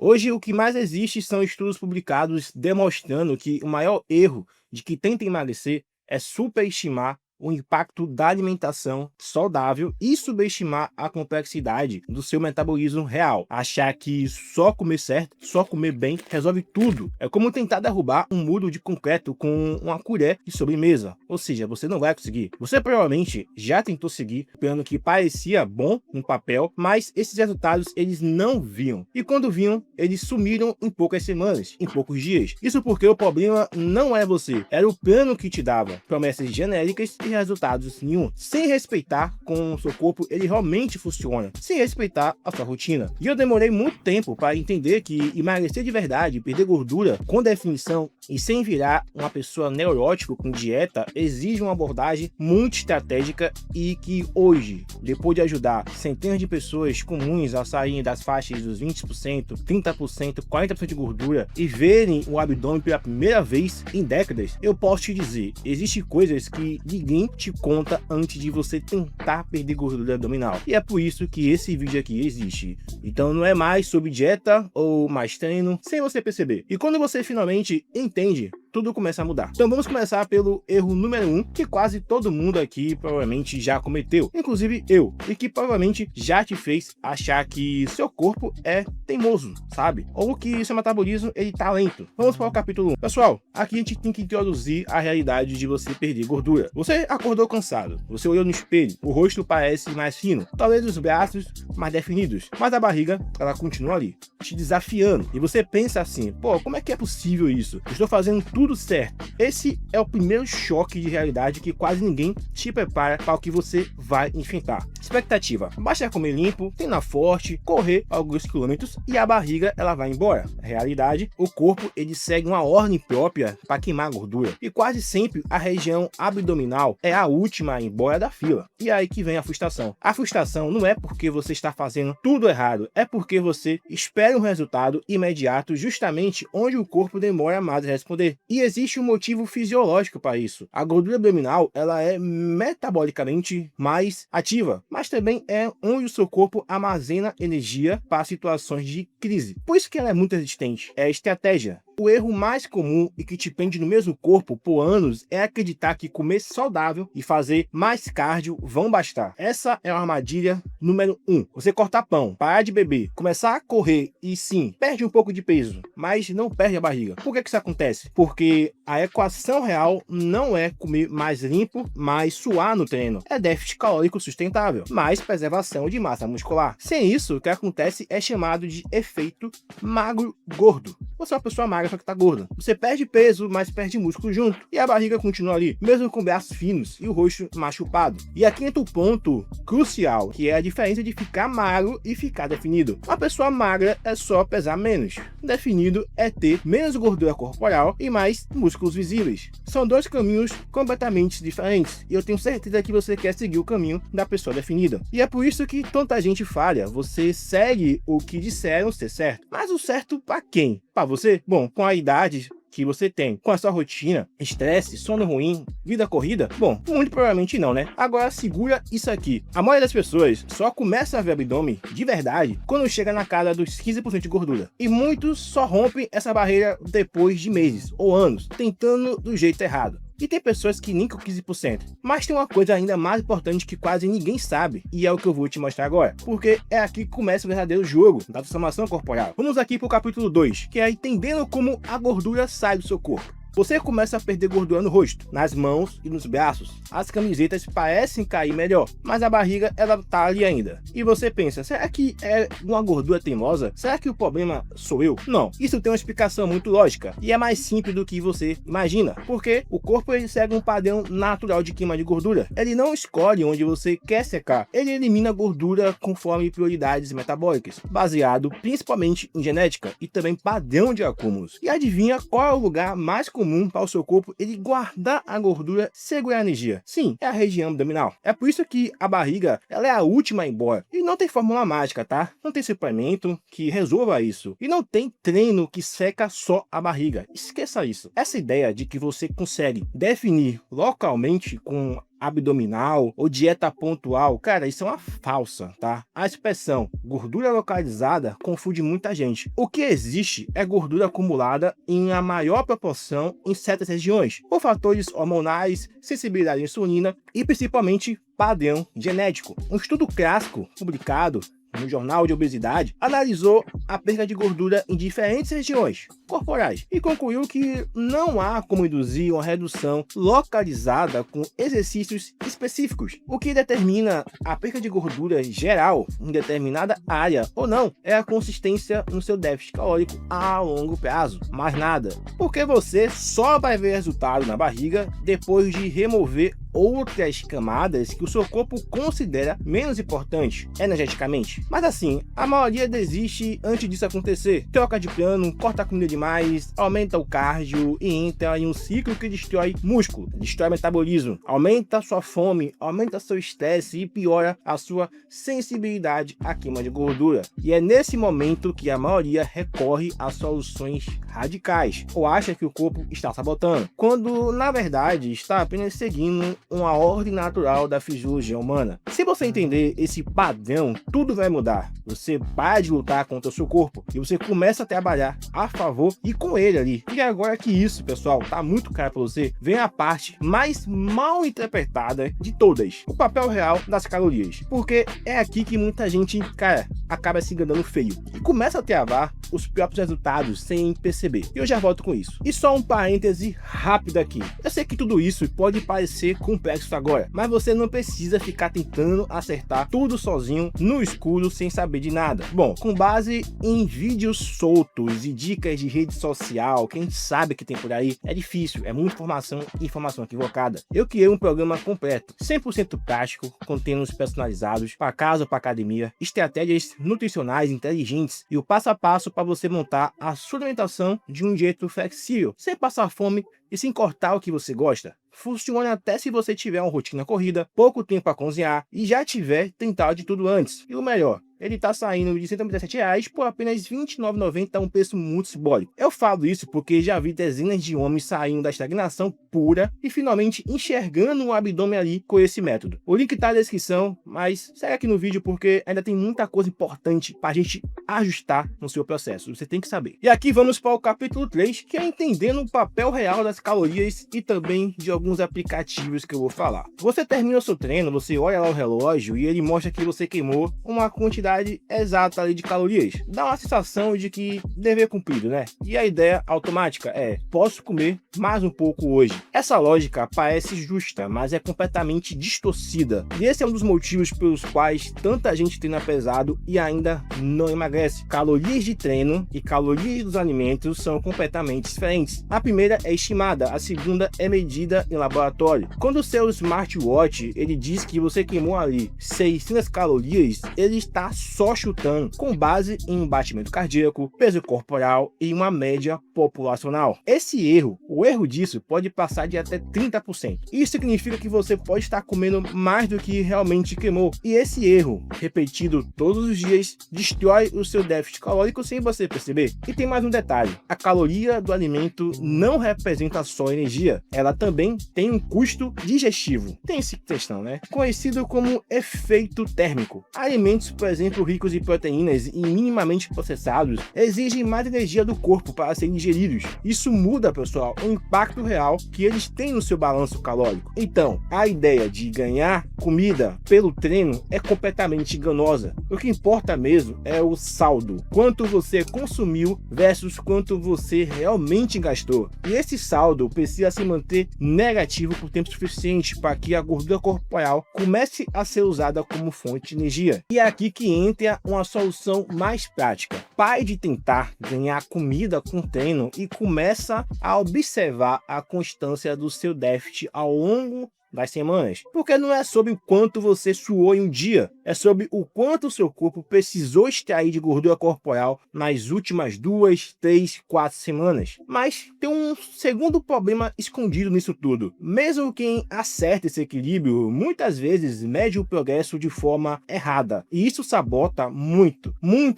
Hoje, o que mais existe são estudos publicados demonstrando que o maior erro de quem tenta emagrecer é superestimar o impacto da alimentação saudável e subestimar a complexidade do seu metabolismo real. Achar que só comer certo, só comer bem, resolve tudo. É como tentar derrubar um muro de concreto com uma colher de sobremesa. Ou seja, você não vai conseguir. Você provavelmente já tentou seguir o plano que parecia bom no papel, mas esses resultados eles não vinham. E quando vinham, eles sumiram em poucas semanas, em poucos dias. Isso porque o problema não é você, era o plano que te dava promessas genéricas e resultados nenhum, sem respeitar como o seu corpo ele realmente funciona, sem respeitar a sua rotina. E eu demorei muito tempo para entender que emagrecer de verdade, perder gordura com definição e sem virar uma pessoa neurótica com dieta, exige uma abordagem muito estratégica e que hoje, depois de ajudar centenas de pessoas comuns a saírem das faixas dos 20%, 30%, 40% de gordura e verem o abdômen pela primeira vez em décadas, eu posso te dizer, existem coisas que ninguém te conta antes de você tentar perder gordura abdominal. E é por isso que esse vídeo aqui existe. Então não é mais sobre dieta ou mais treino, sem você perceber. E quando você finalmente entende, tudo começa a mudar. Então vamos começar pelo erro número 1, que quase todo mundo aqui provavelmente já cometeu, inclusive eu, e que provavelmente já te fez achar que seu corpo é teimoso, sabe? Ou que seu metabolismo ele tá lento. Vamos para o capítulo 1. Pessoal, aqui a gente tem que introduzir a realidade de você perder gordura. Você acordou cansado, você olhou no espelho, o rosto parece mais fino, talvez os braços mais definidos, mas a barriga, ela continua ali, te desafiando. E você pensa assim, pô, como é que é possível isso? Eu estou fazendo tudo certo. Esse é o primeiro choque de realidade que quase ninguém te prepara para o que você vai enfrentar. Expectativa: basta comer limpo, treinar forte, correr alguns quilômetros e a barriga ela vai embora. Realidade: o corpo ele segue uma ordem própria para queimar gordura e quase sempre a região abdominal é a última a ir embora da fila. E aí que vem a frustração. A frustração não é porque você está fazendo tudo errado, é porque você espera um resultado imediato justamente onde o corpo demora mais a responder. E existe um motivo fisiológico para isso. A gordura abdominal ela é metabolicamente mais ativa, mas também é onde o seu corpo armazena energia para situações de crise. Por isso que ela é muito resistente. É a estratégia. O erro mais comum e que te prende no mesmo corpo por anos é acreditar que comer saudável e fazer mais cardio vão bastar. Essa é a armadilha número 1. Você cortar pão, parar de beber, começar a correr e sim, perde um pouco de peso, mas não perde a barriga. Por que isso acontece? Porque a equação real não é comer mais limpo, mas suar no treino. É déficit calórico sustentável, mais preservação de massa muscular. Sem isso, o que acontece é chamado de efeito magro-gordo. Você é uma pessoa magra, só que tá gorda. Você perde peso, mas perde músculo junto. E a barriga continua ali, mesmo com braços finos e o rosto machucado. E aqui entra o ponto crucial, que é a diferença de ficar magro e ficar definido. Uma pessoa magra é só pesar menos. Definido é ter menos gordura corporal e mais músculos visíveis. São dois caminhos completamente diferentes. E eu tenho certeza que você quer seguir o caminho da pessoa definida. E é por isso que tanta gente falha. Você segue o que disseram ser certo. Mas o certo para quem? Para você? Bom, com a idade que você tem, com a sua rotina, estresse, sono ruim, vida corrida? Bom, muito provavelmente não, né? Agora segura isso aqui. A maioria das pessoas só começa a ver abdômen de verdade quando chega na casa dos 15% de gordura. E muitos só rompem essa barreira depois de meses ou anos, tentando do jeito errado. E tem pessoas que nem com 15%. Mas tem uma coisa ainda mais importante que quase ninguém sabe, e é o que eu vou te mostrar agora, porque é aqui que começa o verdadeiro jogo da transformação corporal. Vamos aqui para o capítulo 2, que é entendendo como a gordura sai do seu corpo. Você começa a perder gordura no rosto, nas mãos e nos braços. As camisetas parecem cair melhor, mas a barriga ela tá ali ainda. E você pensa, será que é uma gordura teimosa? Será que o problema sou eu? Não, isso tem uma explicação muito lógica e é mais simples do que você imagina, porque o corpo ele segue um padrão natural de queima de gordura. Ele não escolhe onde você quer secar, ele elimina gordura conforme prioridades metabólicas, baseado principalmente em genética e também padrão de acúmulos. E adivinha qual é o lugar mais comum para o seu corpo ele guardar a gordura, segurar a energia? Sim, é a região abdominal. É por isso que a barriga ela é a última a ir embora. E não tem fórmula mágica, tá? Não tem suplemento que resolva isso. E não tem treino que seca só a barriga. Esqueça isso. Essa ideia de que você consegue definir localmente com abdominal ou dieta pontual, cara, isso é uma falsa, tá? A expressão gordura localizada confunde muita gente. O que existe é gordura acumulada em uma maior proporção em certas regiões, por fatores hormonais, sensibilidade à insulina e principalmente padrão genético. Um estudo clássico publicado no Jornal de Obesidade, analisou a perda de gordura em diferentes regiões corporais e concluiu que não há como induzir uma redução localizada com exercícios específicos. O que determina a perda de gordura geral em determinada área ou não é a consistência no seu déficit calórico a longo prazo, mais nada. Porque você só vai ver resultado na barriga depois de remover outras camadas que o seu corpo considera menos importantes energeticamente. Mas assim, a maioria desiste antes disso acontecer. Troca de plano, corta a comida demais, aumenta o cardio e entra em um ciclo que destrói músculo, destrói metabolismo, aumenta sua fome, aumenta seu estresse e piora a sua sensibilidade à queima de gordura. E é nesse momento que a maioria recorre a soluções radicais ou acha que o corpo está sabotando, quando na verdade está apenas seguindo uma ordem natural da fisiologia humana. Se você entender esse padrão, tudo vai mudar. Você para de lutar contra o seu corpo e você começa a trabalhar a favor e com ele ali. E agora que isso, pessoal, tá muito caro para você, vem a parte mais mal interpretada de todas: o papel real das calorias. Porque é aqui que muita gente, cara, acaba se enganando feio e começa a travar os próprios resultados sem perceber. E eu já volto com isso. E só um parêntese rápido aqui. Eu sei que tudo isso pode parecer complexo agora, mas você não precisa ficar tentando acertar tudo sozinho no escuro sem saber de nada. Bom, com base em vídeos soltos e dicas de rede social, quem sabe que tem por aí, é difícil, é muita informação e informação equivocada. Eu criei um programa completo, 100% prático, com treinos personalizados para casa ou para academia, estratégias nutricionais inteligentes e o passo a passo para você montar a sua alimentação de um jeito flexível, sem passar fome e sem cortar o que você gosta. Funciona até se você tiver uma rotina corrida, pouco tempo para cozinhar e já tiver tentado de tudo antes. E o melhor, ele tá saindo de R$ 137 por apenas R$ 29,90, um preço muito simbólico. Eu falo isso porque já vi dezenas de homens saindo da estagnação pura e finalmente enxergando um abdômen ali com esse método. O link tá na descrição, mas segue aqui no vídeo porque ainda tem muita coisa importante pra gente ajustar no seu processo, você tem que saber. E aqui vamos para o capítulo 3, que é entendendo o papel real das calorias e também de alguns aplicativos que eu vou falar. Você termina o seu treino, você olha lá o relógio e ele mostra que você queimou uma quantidade exata ali de calorias. Dá uma sensação de que dever cumprido, né? E a ideia automática é: posso comer mais um pouco hoje. Essa lógica parece justa, mas é completamente distorcida. E esse é um dos motivos pelos quais tanta gente treina pesado e ainda não emagrece. Calorias de treino e calorias dos alimentos são completamente diferentes. A primeira é estimada, a segunda é medida em laboratório. Quando o seu smartwatch ele diz que você queimou ali 600 calorias, ele está só chutando com base em batimento cardíaco, peso corporal e uma média populacional. Esse erro, o erro disso pode passar de até 30%. Isso significa que você pode estar comendo mais do que realmente queimou. E esse erro, repetido todos os dias, destrói o seu déficit calórico sem você perceber. E tem mais um detalhe: a caloria do alimento não representa só energia, ela também tem um custo digestivo. Tem essa questão, né? Conhecido como efeito térmico. Alimentos, por exemplo, ricos em proteínas e minimamente processados, exigem mais energia do corpo para serem digeridos. Isso muda, pessoal, o impacto real que eles têm no seu balanço calórico. Então, a ideia de ganhar comida pelo treino é completamente enganosa. O que importa mesmo é o saldo, quanto você consumiu versus quanto você realmente gastou. E esse saldo precisa se manter negativo por tempo suficiente para que a gordura corporal comece a ser usada como fonte de energia. E é aqui que entra uma solução mais prática. Pare de tentar ganhar comida com treino e começa a observar a constância do seu déficit ao longo das semanas, porque não é sobre o quanto você suou em um dia, é sobre o quanto o seu corpo precisou extrair de gordura corporal nas últimas 2, 3, 4 semanas. Mas tem um segundo problema escondido nisso tudo. Mesmo quem acerta esse equilíbrio, muitas vezes mede o progresso de forma errada, e isso sabota muito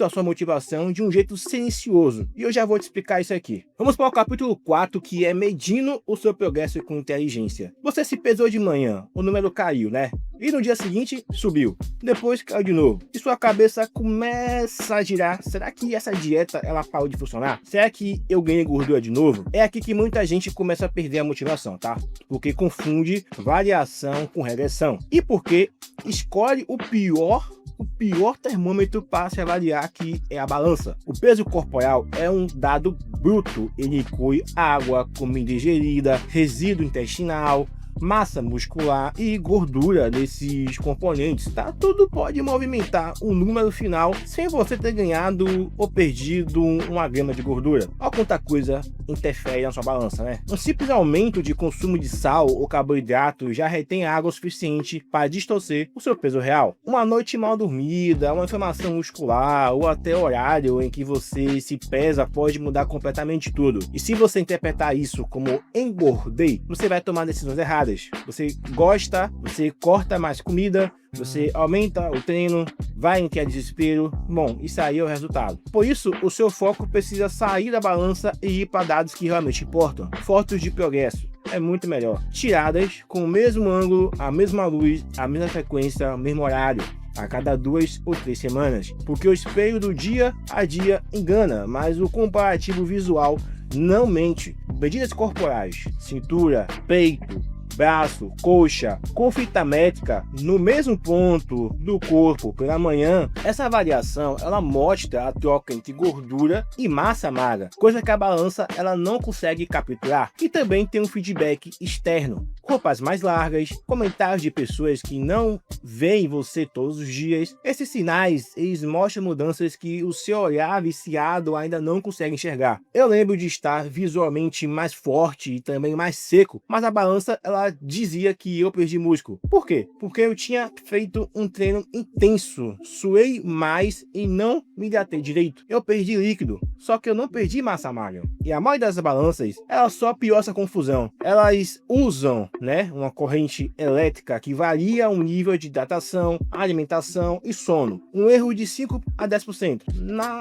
a sua motivação de um jeito silencioso. E eu já vou te explicar isso aqui. Vamos para o capítulo 4, que é medindo o seu progresso com inteligência. Você se pesou de manhã o número caiu, né? E no dia seguinte subiu, depois caiu de novo. E sua cabeça começa a girar. Será que essa dieta ela parou de funcionar? Será que eu ganhei gordura de novo? É aqui que muita gente começa a perder a motivação, tá? Porque confunde variação com regressão. E porque escolhe o pior termômetro para se avaliar, que é a balança. O peso corporal é um dado bruto, ele inclui água, comida ingerida, resíduo intestinal, massa muscular e gordura nesses componentes, tá? Tudo pode movimentar o número final sem você ter ganhado ou perdido 1 grama de gordura. Olha quanta coisa interfere na sua balança, né? Um simples aumento de consumo de sal ou carboidrato já retém água o suficiente para distorcer o seu peso real. Uma noite mal dormida, uma inflamação muscular ou até o horário em que você se pesa pode mudar completamente tudo. E se você interpretar isso como engordei, você vai tomar decisões erradas. Você gosta, você corta mais comida, você aumenta o treino, vai em que é desespero. Bom, isso aí é o resultado. Por isso, o seu foco precisa sair da balança e ir para dados que realmente importam. Fotos de progresso é muito melhor. Tiradas com o mesmo ângulo, a mesma luz, a mesma frequência, o mesmo horário, a cada 2 ou 3 semanas. Porque o espelho do dia a dia engana, mas o comparativo visual não mente. Medidas corporais, cintura, peito, braço, coxa, com fita métrica no mesmo ponto do corpo pela manhã, essa variação ela mostra a troca entre gordura e massa magra, coisa que a balança ela não consegue capturar. E também tem um feedback externo, roupas mais largas, comentários de pessoas que não veem você todos os dias. Esses sinais eles mostram mudanças que o seu olhar viciado ainda não consegue enxergar. Eu lembro de estar visualmente mais forte e também mais seco, mas a balança ela dizia que eu perdi músculo. Por quê? Porque eu tinha feito um treino intenso, suei mais e não me hidratei direito. Eu perdi líquido, só que eu não perdi massa magra. E a maioria das balanças, ela só piora essa confusão. Elas usam, né, uma corrente elétrica que varia o nível de hidratação, alimentação e sono. Um erro de 5 a 10%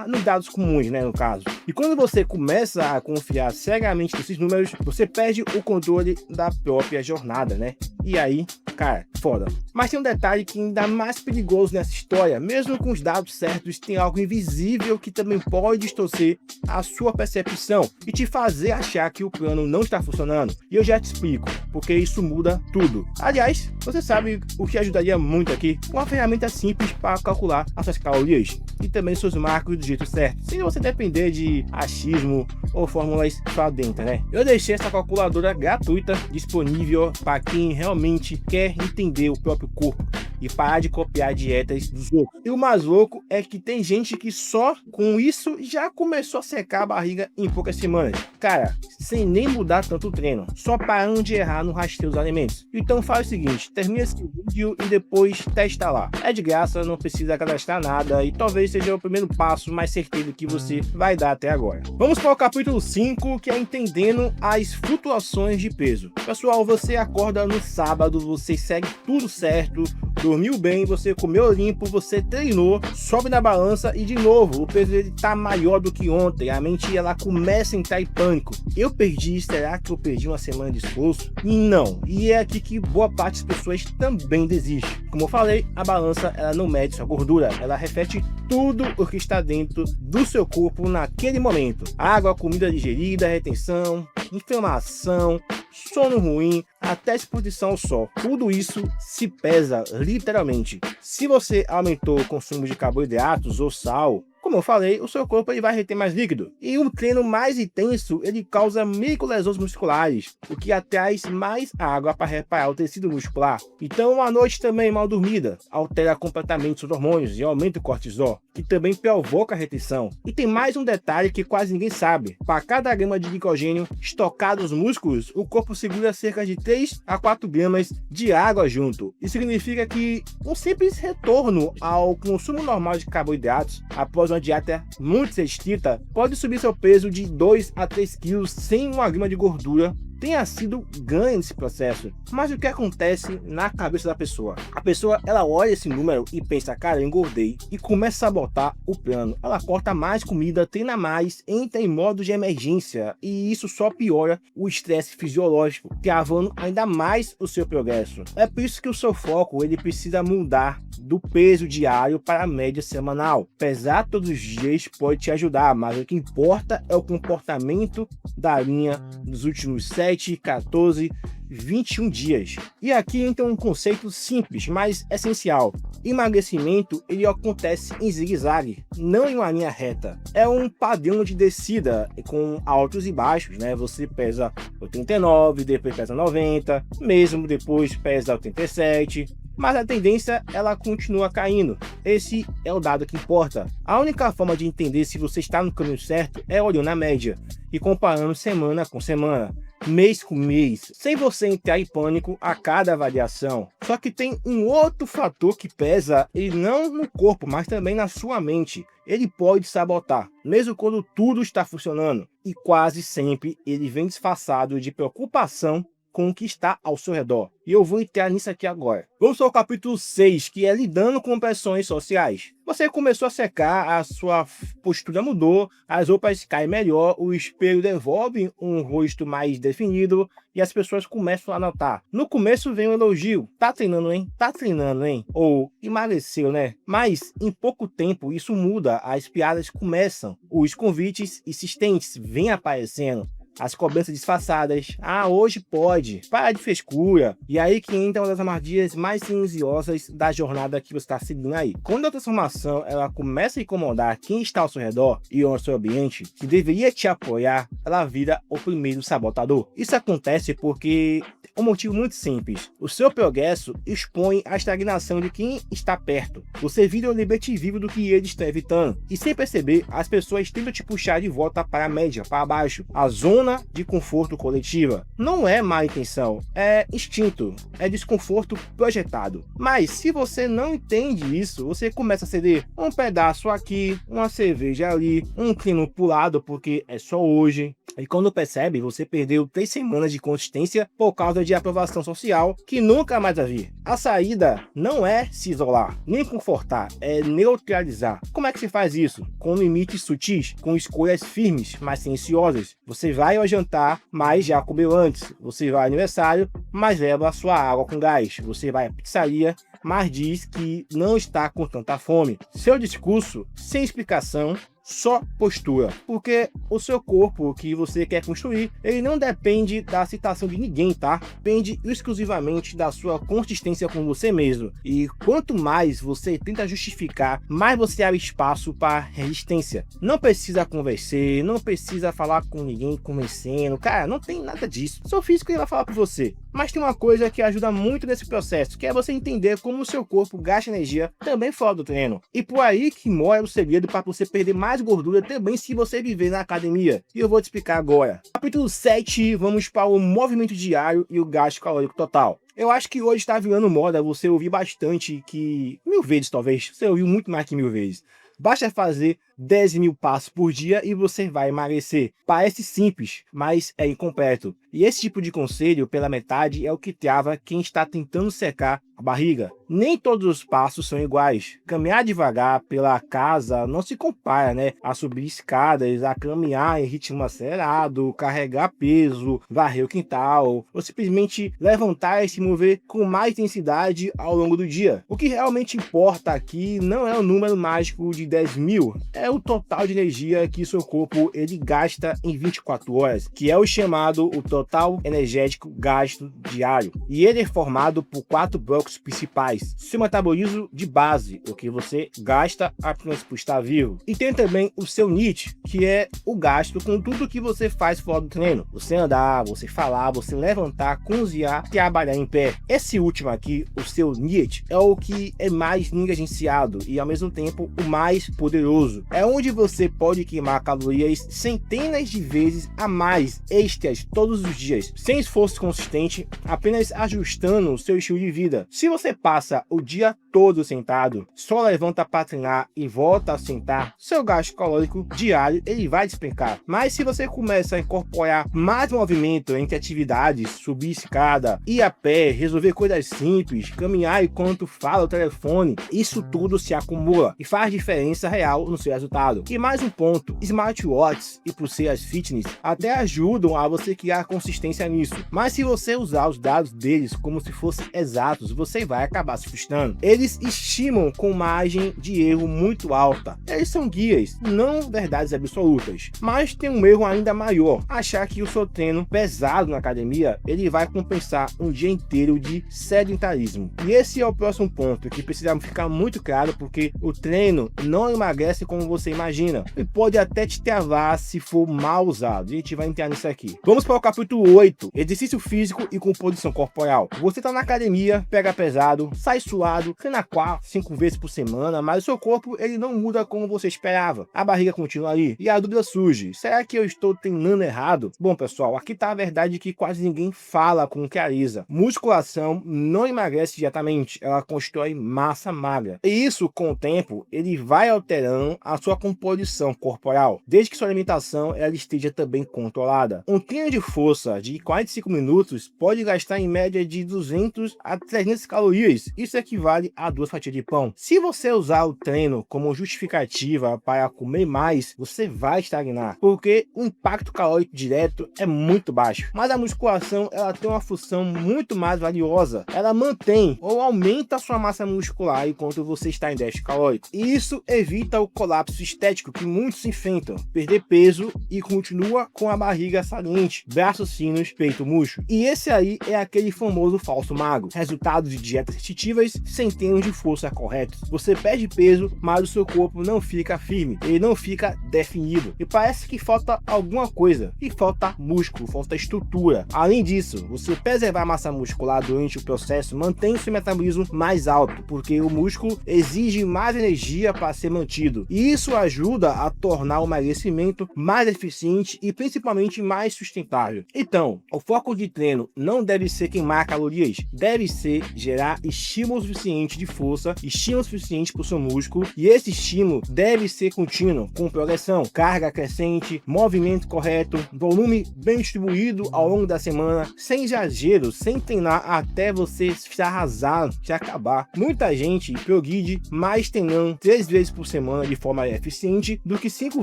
nos dados comuns, né, no caso. E quando você começa a confiar cegamente nesses números, você perde o controle da própria jornada, né? E aí, cara, foda. Mas tem um detalhe que ainda mais perigoso nessa história. Mesmo com os dados certos, tem algo invisível que também pode distorcer a sua percepção e te fazer achar que o plano não está funcionando. E eu já te explico, porque isso muda tudo. Aliás, você sabe o que ajudaria muito aqui? Uma ferramenta simples para calcular as suas calorias e também seus marcos do jeito certo, sem você depender de achismo ou fórmulas para dentro, né? Eu deixei essa calculadora gratuita disponível para quem realmente quer entender o próprio corpo e parar de copiar dietas dos outros. E o mais louco é que tem gente que só com isso já começou a secar a barriga em poucas semanas. Cara, sem nem mudar tanto o treino, só parando de errar no rastreio dos alimentos. Então faz o seguinte, termina esse vídeo e depois testa lá. É de graça, não precisa cadastrar nada e talvez seja o primeiro passo mais certeiro que você vai dar até agora. Vamos para o capítulo 5, que é entendendo as flutuações de peso. Pessoal, você acorda no sábado, você segue tudo certo, dormiu bem, você comeu limpo, você treinou, sobe na balança e de novo o peso ele tá maior do que ontem. A mente ela começa a entrar em pânico. Eu perdi, será que eu perdi uma semana de esforço? Não. E é aqui que boa parte das pessoas também desiste. Como eu falei, a balança ela não mede sua gordura, ela reflete tudo o que está dentro do seu corpo naquele momento. Água, comida digerida, retenção, inflamação, sono ruim, até exposição ao sol. Tudo isso se pesa literalmente. Se você aumentou o consumo de carboidratos ou sal, como eu falei, o seu corpo ele vai reter mais líquido. E um treino mais intenso, ele causa microlesões musculares, o que atrai mais água para reparar o tecido muscular. Então, uma noite também mal dormida altera completamente os hormônios e aumenta o cortisol, que também provoca a retenção. E tem mais um detalhe que quase ninguém sabe. Para cada grama de glicogênio estocado nos músculos, o corpo segura cerca de 3 a 4 gramas de água junto. Isso significa que um simples retorno ao consumo normal de carboidratos após uma dieta muito restrita pode subir seu peso de 2 a 3 quilos sem 1 grama de gordura tenha sido ganho nesse processo. Mas o que acontece na cabeça da pessoa? A pessoa, ela olha esse número e pensa, cara, eu engordei, e começa a sabotar o plano. Ela corta mais comida, treina mais, entra em modo de emergência, e isso só piora o estresse fisiológico, travando ainda mais o seu progresso. É por isso que o seu foco, ele precisa mudar do peso diário para a média semanal. Pesar todos os dias pode te ajudar, mas o que importa é o comportamento da linha dos últimos 7, 14, 21 dias. E aqui entra um conceito simples, mas essencial. Emagrecimento, ele acontece em zigue-zague, não em uma linha reta. É um padrão de descida com altos e baixos, né? Você pesa 89, depois pesa 90, mesmo depois pesa 87, mas a tendência, ela continua caindo. Esse é o dado que importa. A única forma de entender se você está no caminho certo é olhando a média e comparando semana com semana, mês com mês, sem você entrar em pânico a cada avaliação. Só que tem um outro fator que pesa, e não no corpo, mas também na sua mente. Ele pode sabotar, mesmo quando tudo está funcionando, e quase sempre ele vem disfarçado de preocupação com o que está ao seu redor. E eu vou entrar nisso aqui agora. Vamos ao capítulo 6, que é lidando com pressões sociais. Você começou a secar, a sua postura mudou, as roupas caem melhor, o espelho devolve um rosto mais definido e as pessoas começam a notar. No começo vem um elogio, tá treinando, hein? Tá treinando, hein? Ou emagreceu, né? Mas em pouco tempo isso muda, as piadas começam, os convites insistentes vêm aparecendo. As cobranças disfarçadas, hoje pode, para de frescura, e aí que entra uma das armadilhas mais silenciosas da jornada que você está seguindo aí. Quando a transformação ela começa a incomodar quem está ao seu redor e ao seu ambiente, que deveria te apoiar, ela vira o primeiro sabotador. Isso acontece porque um motivo muito simples: o seu progresso expõe a estagnação de quem está perto. Você vira o lembrete vivo do que eles estão evitando, e sem perceber, as pessoas tentam te puxar de volta para a média, para baixo, a zona de conforto coletiva. Não é má intenção, é instinto, é desconforto projetado. Mas se você não entende isso, você começa a ceder um pedaço aqui, uma cerveja ali, um treino pulado porque é só hoje. E quando percebe, você perdeu 3 semanas de consistência por causa de aprovação social que nunca mais vai vir. A saída não é se isolar, nem confortar, é neutralizar. Como é que se faz isso? Com limites sutis, com escolhas firmes, mas silenciosas. Você vai ao jantar, mas já comeu antes. Você vai ao aniversário, mas leva a sua água com gás. Você vai à pizzaria, mas diz que não está com tanta fome. Seu discurso, sem explicação, só postura, porque o seu corpo que você quer construir, ele não depende da aceitação de ninguém, tá? Depende exclusivamente da sua consistência com você mesmo. E quanto mais você tenta justificar, mais você abre espaço para resistência. Não precisa conversar, não precisa falar com ninguém convencendo, cara, não tem nada disso. Seu físico ele vai falar por você. Mas tem uma coisa que ajuda muito nesse processo, que é você entender como o seu corpo gasta energia também fora do treino. E por aí que mora o segredo para você perder mais gordura também se você viver na academia. E eu vou te explicar agora. Capítulo 7, vamos para o movimento diário e o gasto calórico total. Eu acho que hoje está virando moda você ouvir bastante que... 1000 vezes talvez, você ouviu muito mais que 1000 vezes. Basta fazer 10.000 passos por dia e você vai emagrecer. Parece simples, mas é incompleto. E esse tipo de conselho pela metade é o que trava quem está tentando secar a barriga. Nem todos os passos são iguais. Caminhar devagar pela casa não se compara, né? A subir escadas, a caminhar em ritmo acelerado, carregar peso, varrer o quintal, ou simplesmente levantar e se mover com mais intensidade ao longo do dia. O que realmente importa aqui não é o número mágico de 10.000, é o total de energia que seu corpo ele gasta em 24 horas, que é o chamado o total energético gasto diário. E ele é formado por 4 blocos principais: seu metabolismo de base, o que você gasta apenas por estar vivo, e tem também o seu NEAT, que é o gasto com tudo que você faz fora do treino. Você andar, você falar, você levantar, cozinhar, trabalhar em pé. Esse último aqui, o seu NEAT, é o que é mais negligenciado e ao mesmo tempo o mais poderoso. É onde você pode queimar calorias centenas de vezes a mais extras todos os dias, sem esforço consistente, apenas ajustando o seu estilo de vida. Se você passa o dia todo sentado, só levanta para treinar e volta a sentar, seu gasto calórico diário ele vai despencar. Mas se você começa a incorporar mais movimento entre atividades, subir escada, ir a pé, resolver coisas simples, caminhar enquanto fala o telefone, isso tudo se acumula e faz diferença real no seu resultado. E mais um ponto, smartwatches e pulseiras fitness até ajudam a você criar consistência nisso, mas se você usar os dados deles como se fossem exatos, você vai acabar se frustrando. Eles estimam com margem de erro muito alta. Eles são guias, não verdades absolutas, mas tem um erro ainda maior, achar que o seu treino pesado na academia ele vai compensar um dia inteiro de sedentarismo. E esse é o próximo ponto que precisa ficar muito claro, porque o treino não emagrece como você imagina e pode até te travar se for mal usado. A gente vai entrar nisso aqui. Vamos para o capítulo 8, exercício físico e composição corporal. Você tá na academia, pega pesado, sai suado, treina 4, 5 vezes por semana, mas o seu corpo ele não muda como você esperava. A barriga continua ali e a dúvida surge: será que eu estou treinando errado? Bom, pessoal, aqui tá a verdade que quase ninguém fala com clareza. Musculação não emagrece diretamente, ela constrói massa magra. E isso, com o tempo, ele vai alterando a sua composição corporal, desde que sua alimentação ela esteja também controlada. Um treino de força de 45 minutos pode gastar em média de 200 a 300 calorias. Isso equivale a 2 fatias de pão. Se você usar o treino como justificativa para comer mais, você vai estagnar, porque o impacto calórico direto é muito baixo. Mas a musculação ela tem uma função muito mais valiosa. Ela mantém ou aumenta a sua massa muscular enquanto você está em déficit calórico. E isso evita o colapso estético que muitos enfrentam, perder peso e continua com a barriga saliente, braços finos, peito murcho. E esse aí é aquele famoso falso magro, resultado de dietas restritivas sem treinos de força corretos. Você perde peso, mas o seu corpo não fica firme, ele não fica definido e parece que falta alguma coisa, e falta músculo, falta estrutura. Além disso, você preservar a massa muscular durante o processo mantém seu metabolismo mais alto, porque o músculo exige mais energia para ser mantido, e isso ajuda a tornar o emagrecimento mais eficiente e principalmente mais sustentável. Então, o foco de treino não deve ser queimar calorias, deve ser gerar estímulo suficiente de força, estímulo suficiente para o seu músculo, e esse estímulo deve ser contínuo, com progressão, carga crescente, movimento correto, volume bem distribuído ao longo da semana, sem exagero, sem treinar até você se arrasar, se acabar. Muita gente progride mais treinando 3 vezes por semana de forma eficiente do que 5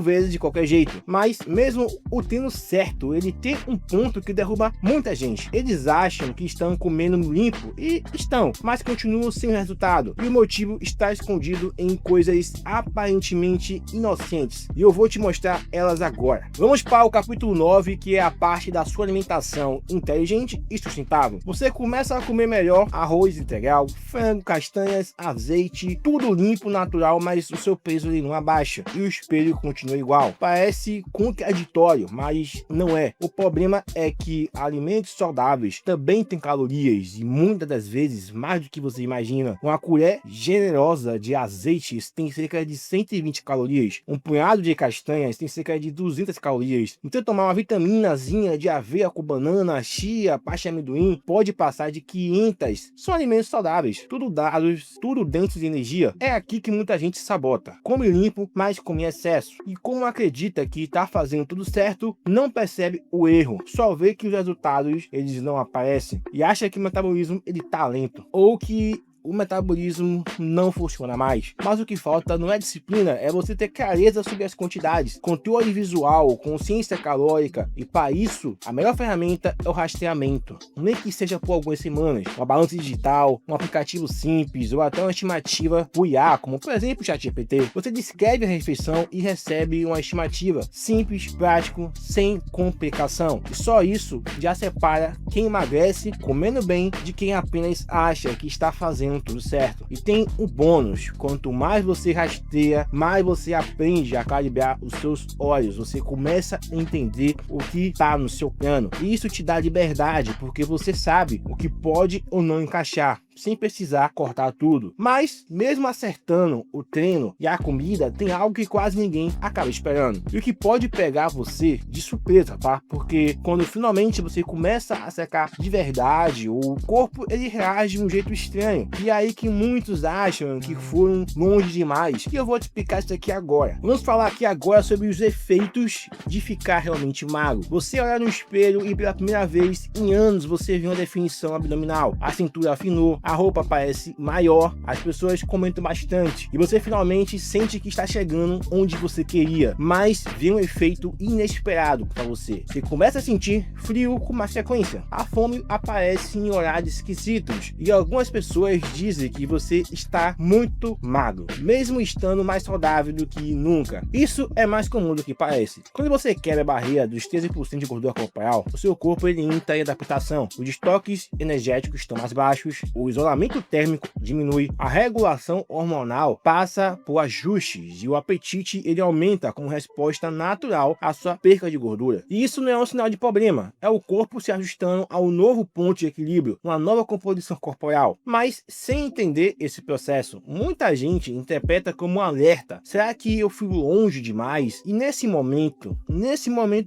vezes de qualquer jeito, mas mesmo o treino certo, ele tem um ponto que derruba muita gente. Eles acham que estão comendo limpo, e estão, mas continuam sem resultado, e o motivo está escondido em coisas aparentemente inocentes, e eu vou te mostrar elas agora. Vamos para o capítulo 9, que é a parte da sua alimentação inteligente e sustentável. Você começa a comer melhor arroz integral, frango, castanhas, azeite, tudo limpo, natural, mas o seu peso ele não abaixa e o espelho continua igual. Parece contraditório, mas não é. O problema é que alimentos saudáveis também têm calorias, e muitas das vezes mais do que você imagina. Uma colher generosa de azeites tem cerca de 120 calorias, um punhado de castanhas tem cerca de 200 calorias. Então tomar uma vitaminazinha de aveia com banana, chia, pasta de amendoim pode passar de 500. São alimentos saudáveis, tudo dados, tudo dentro de energia. É aqui que muita gente sabota, come limpo, mas come em excesso, e como acredita que está fazendo tudo certo, não percebe o erro, só vê que os resultados eles não aparecem e acha que o metabolismo ele tá lento, ou que o metabolismo não funciona mais. Mas o que falta não é disciplina, é você ter clareza sobre as quantidades, controle visual, consciência calórica, e para isso a melhor ferramenta é o rastreamento, nem que seja por algumas semanas. Uma balança digital, um aplicativo simples ou até uma estimativa por IA, como por exemplo o ChatGPT. Você descreve a refeição e recebe uma estimativa simples, prático, sem complicação, e só isso já separa quem emagrece comendo bem de quem apenas acha que está fazendo tudo certo. E tem um bônus: quanto mais você rastreia, mais você aprende a calibrar os seus olhos, você começa a entender o que está no seu plano, e isso te dá liberdade, porque você sabe o que pode ou não encaixar. sem precisar cortar tudo. Mas, mesmo acertando o treino e a comida, tem algo que quase ninguém acaba esperando. E o que pode pegar você de surpresa, tá? Porque quando finalmente você começa a secar de verdade, o corpo ele reage de um jeito estranho. E é aí que muitos acham que foram longe demais. E eu vou te explicar isso aqui agora. Vamos falar aqui agora sobre os efeitos de ficar realmente magro. Você olhar no espelho e pela primeira vez em anos você vê uma definição abdominal. A cintura afinou, a roupa parece maior, as pessoas comentam bastante. E você finalmente sente que está chegando onde você queria. Mas vem um efeito inesperado para você. Você começa a sentir frio com mais frequência. A fome aparece em horários esquisitos. E algumas pessoas dizem que você está muito magro, mesmo estando mais saudável do que nunca. Isso é mais comum do que parece. Quando você quebra a barreira dos 13% de gordura corporal, o seu corpo ele entra em adaptação. Os estoques energéticos estão mais baixos, o isolamento térmico diminui, a regulação hormonal passa por ajustes e o apetite ele aumenta como resposta natural à sua perca de gordura. E isso não é um sinal de problema, é o corpo se ajustando ao novo ponto de equilíbrio, uma nova composição corporal. Mas sem entender esse processo, muita gente interpreta como um alerta. Será que eu fui longe demais? E nesse momento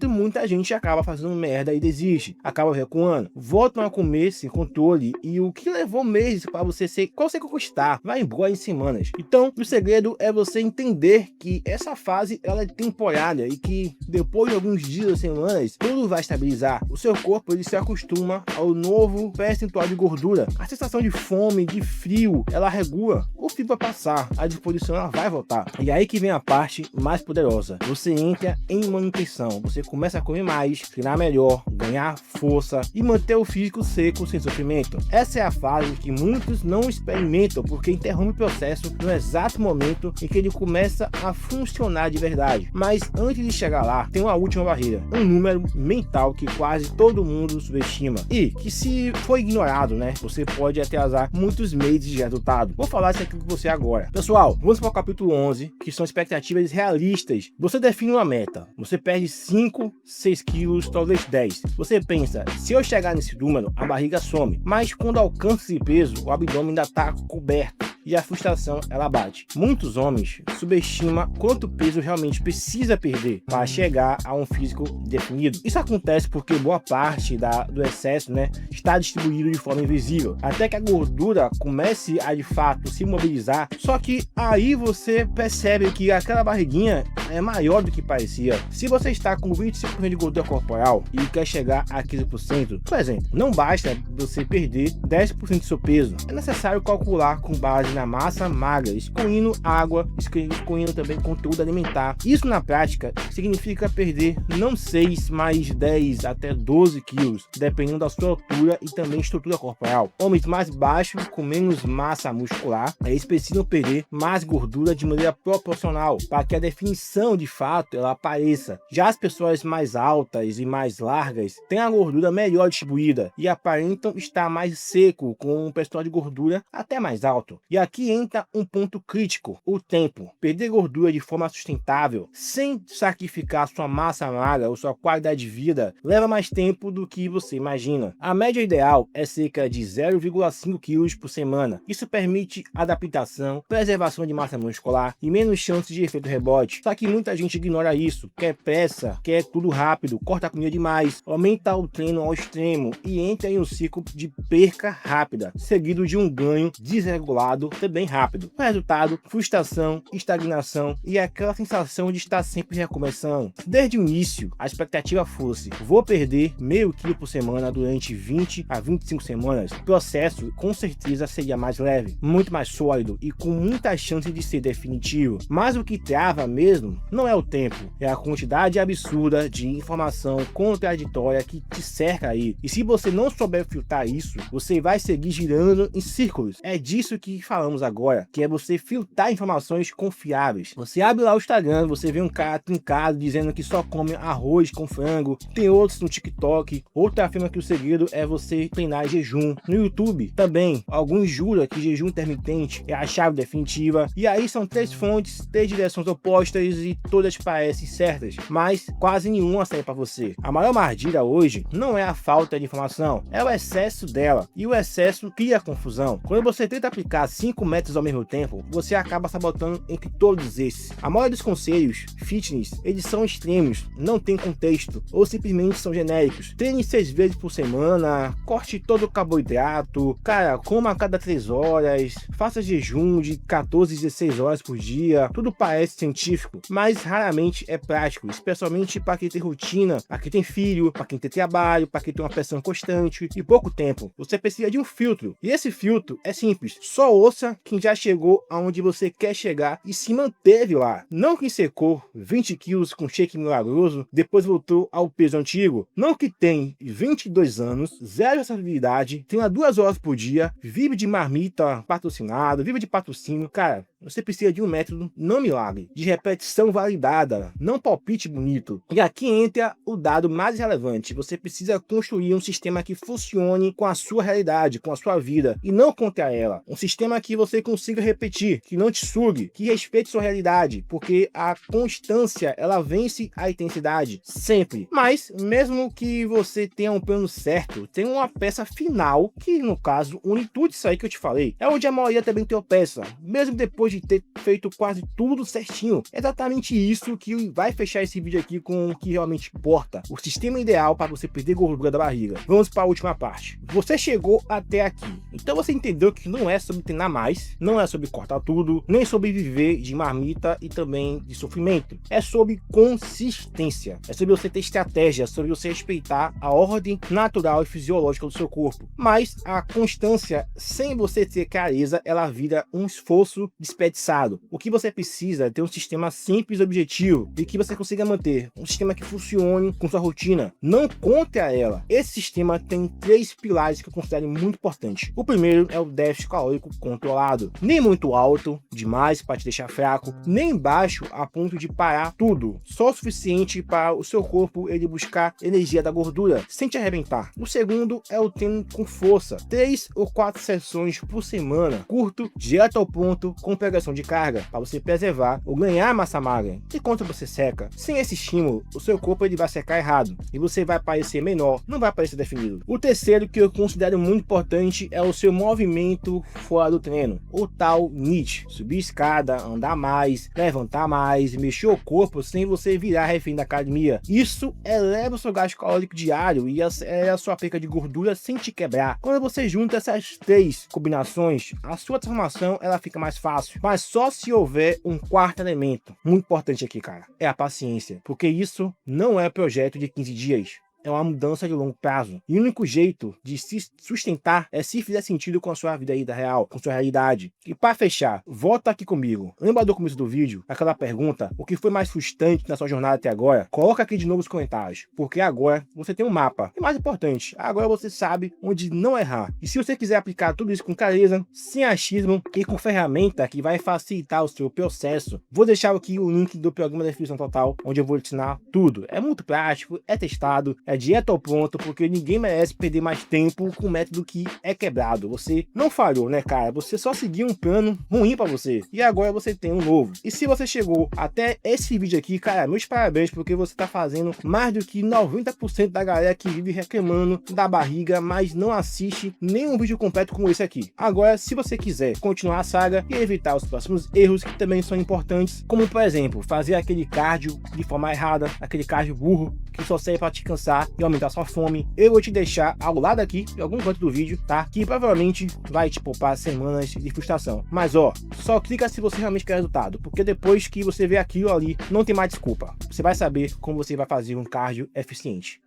muita gente acaba fazendo merda e desiste, acaba recuando, voltam a comer sem controle e o que levou meses para você conseguir conquistar vai embora em semanas. Então o segredo é você entender que essa fase ela é temporária e que depois de alguns dias ou semanas tudo vai estabilizar. O seu corpo ele se acostuma ao novo percentual de gordura. A sensação de fome, de frio, ela regula. O frio vai passar, a disposição ela vai voltar. E aí que vem a parte mais poderosa. Você entra em manutenção, você começa a comer mais, treinar melhor, ganhar força e manter o físico seco sem sofrimento. Essa é a fase que muitos não experimentam porque interrompe o processo no exato momento em que ele começa a funcionar de verdade. Mas antes de chegar lá, tem uma última barreira, um número mental que quase todo mundo subestima e que se for ignorado, né, você pode atrasar muitos meses de resultado. Vou falar isso aqui com você agora. Pessoal, vamos para o capítulo 11, que são expectativas realistas. Você define uma meta, você perde 5, 6 quilos, talvez 10. Você pensa, se eu chegar nesse número, a barriga some. Mas quando alcança esse peso, o abdômen ainda está coberto. E a frustração ela bate. Muitos homens subestimam quanto peso realmente precisa perder para chegar a um físico definido. Isso acontece porque boa parte do excesso, né, está distribuído de forma invisível, até que a gordura comece a de fato se mobilizar. Só que aí você percebe que aquela barriguinha é maior do que parecia. Se você está com 25% de gordura corporal e quer chegar a 15%, por exemplo, não basta você perder 10% do seu peso. É necessário calcular com base na massa magra, excluindo água, excluindo também conteúdo alimentar. Isso na prática significa perder não 6, mas 10 até 12 quilos, dependendo da sua altura e também estrutura corporal. Homens mais baixos, com menos massa muscular, eles precisam perder mais gordura de maneira proporcional, para que a definição de fato ela apareça. Já as pessoas mais altas e mais largas têm a gordura melhor distribuída e aparentam estar mais seco, com um percentual de gordura até mais alto. E aqui entra um ponto crítico, o tempo. Perder gordura de forma sustentável, sem sacrificar sua massa magra ou sua qualidade de vida, leva mais tempo do que você imagina. A média ideal é cerca de 0,5 kg por semana. Isso permite adaptação, preservação de massa muscular e menos chances de efeito rebote. Só que muita gente ignora isso, quer pressa, quer tudo rápido, corta a comida demais, aumenta o treino ao extremo e entra em um ciclo de perca rápida, seguido de um ganho desregulado também rápido. O resultado, frustração, estagnação e aquela sensação de estar sempre recomeçando. Desde o início, a expectativa fosse: vou perder meio quilo por semana durante 20 a 25 semanas. O processo com certeza seria mais leve, muito mais sólido e com muita chance de ser definitivo. Mas o que trava mesmo não é o tempo, é a quantidade absurda de informação contraditória que te cerca aí. E se você não souber filtrar isso, você vai seguir girando em círculos. É disso que falamos agora, que é você filtrar informações confiáveis. Você abre lá o Instagram, você vê um cara trincado dizendo que só come arroz com frango, tem outros no TikTok, outro afirma que o segredo é você treinar em jejum. No YouTube também, alguns juram que jejum intermitente é a chave definitiva, e aí são três fontes, três direções opostas verdade, todas parecem certas, mas quase nenhuma serve para você. A maior armadilha hoje não é a falta de informação, é o excesso dela, e o excesso cria confusão. Quando você tenta aplicar 5 métodos ao mesmo tempo, você acaba sabotando entre todos esses. A maioria dos conselhos fitness, eles são extremos, não tem contexto, ou simplesmente são genéricos. Treine 6 vezes por semana, corte todo o carboidrato, cara, coma a cada 3 horas, faça jejum de 14, 16 horas por dia. Tudo parece científico, mas raramente é prático, especialmente para quem tem rotina, para quem tem filho, para quem tem trabalho, para quem tem uma pressão constante e pouco tempo. Você precisa de um filtro, e esse filtro é simples, só ouça quem já chegou aonde você quer chegar e se manteve lá. Não quem secou 20 quilos com shake milagroso, depois voltou ao peso antigo. Não que tem 22 anos, zero responsabilidade, treina 2 horas por dia, vive de marmita patrocinado, vive de patrocínio. Cara, você precisa de um método, não milagre, de repetição validada, não palpite bonito. E aqui entra o dado mais relevante. Você precisa construir um sistema que funcione com a sua realidade, com a sua vida, e não contra ela. Um sistema que você consiga repetir, que não te sugue, que respeite sua realidade, porque a constância, ela vence a intensidade, sempre. Mas, mesmo que você tenha um plano certo, tem uma peça final, que no caso, une tudo isso aí que eu te falei. É onde a maioria também tropeça, mesmo depois de ter feito quase tudo certinho. É exatamente isso que vai fechar esse vídeo aqui com o que realmente importa. O sistema ideal para você perder gordura da barriga. Vamos para a última parte. Você chegou até aqui, então você entendeu que não é sobre treinar mais, não é sobre cortar tudo, nem sobre viver de marmita e também de sofrimento. É sobre consistência, é sobre você ter estratégia, é sobre você respeitar a ordem natural e fisiológica do seu corpo. Mas a constância, sem você ter clareza, ela vira um esforço desperdiçado. O que você precisa é ter um sistema simples e objetivo e que você consiga manter, um sistema que funcione com sua rotina, não contra ela. Esse sistema tem 3 pilares que eu considero muito importantes. O primeiro é o déficit calórico controlado, nem muito alto demais para te deixar fraco, nem baixo a ponto de parar tudo, só o suficiente para o seu corpo ele buscar energia da gordura sem te arrebentar. O segundo é o treino com força, 3 ou 4 sessões por semana, curto, direto ao ponto, com progressão de carga, para você preservar ou ganhar massa magra. E quando você seca, sem esse estímulo, o seu corpo ele vai secar errado e você vai parecer menor, não vai parecer definido. O terceiro que eu considero muito importante é o seu movimento fora do treino, o tal NEAT, subir escada, andar mais, levantar mais, mexer o corpo sem você virar refém da academia. Isso eleva o seu gasto calórico diário e a sua perca de gordura sem te quebrar. Quando você junta essas 3 combinações, a sua transformação ela fica mais fácil, mas só se houver um quarto elemento, muito importante aqui, cara, é a paciência, porque isso não é projeto de 15 dias. É uma mudança de longo prazo. E o único jeito de se sustentar é se fizer sentido com a sua vida real, com a sua realidade. E para fechar, volta aqui comigo. Lembra do começo do vídeo? Aquela pergunta, o que foi mais frustrante na sua jornada até agora? Coloca aqui de novo os comentários, porque agora você tem um mapa. E mais importante, agora você sabe onde não errar. E se você quiser aplicar tudo isso com clareza, sem achismo e com ferramenta que vai facilitar o seu processo, vou deixar aqui o link do programa da Definição Total, onde eu vou te ensinar tudo. É muito prático, é testado, é direto ao ponto, porque ninguém merece perder mais tempo com um método que é quebrado. Você não falhou, né, cara? Você só seguiu um plano ruim para você e agora você tem um novo. E se você chegou até esse vídeo aqui, cara, meus parabéns, porque você tá fazendo mais do que 90% da galera que vive reclamando da barriga, mas não assiste nenhum vídeo completo como esse aqui. Agora, se você quiser continuar a saga e evitar os próximos erros que também são importantes, como por exemplo, fazer aquele cardio de forma errada, aquele cardio burro, que só serve para te cansar e aumentar sua fome, eu vou te deixar ao lado aqui, em algum canto do vídeo, tá? Que provavelmente vai te poupar semanas de frustração. Mas ó, só clica se você realmente quer resultado, porque depois que você vê aquilo ali, não tem mais desculpa. Você vai saber como você vai fazer um cardio eficiente.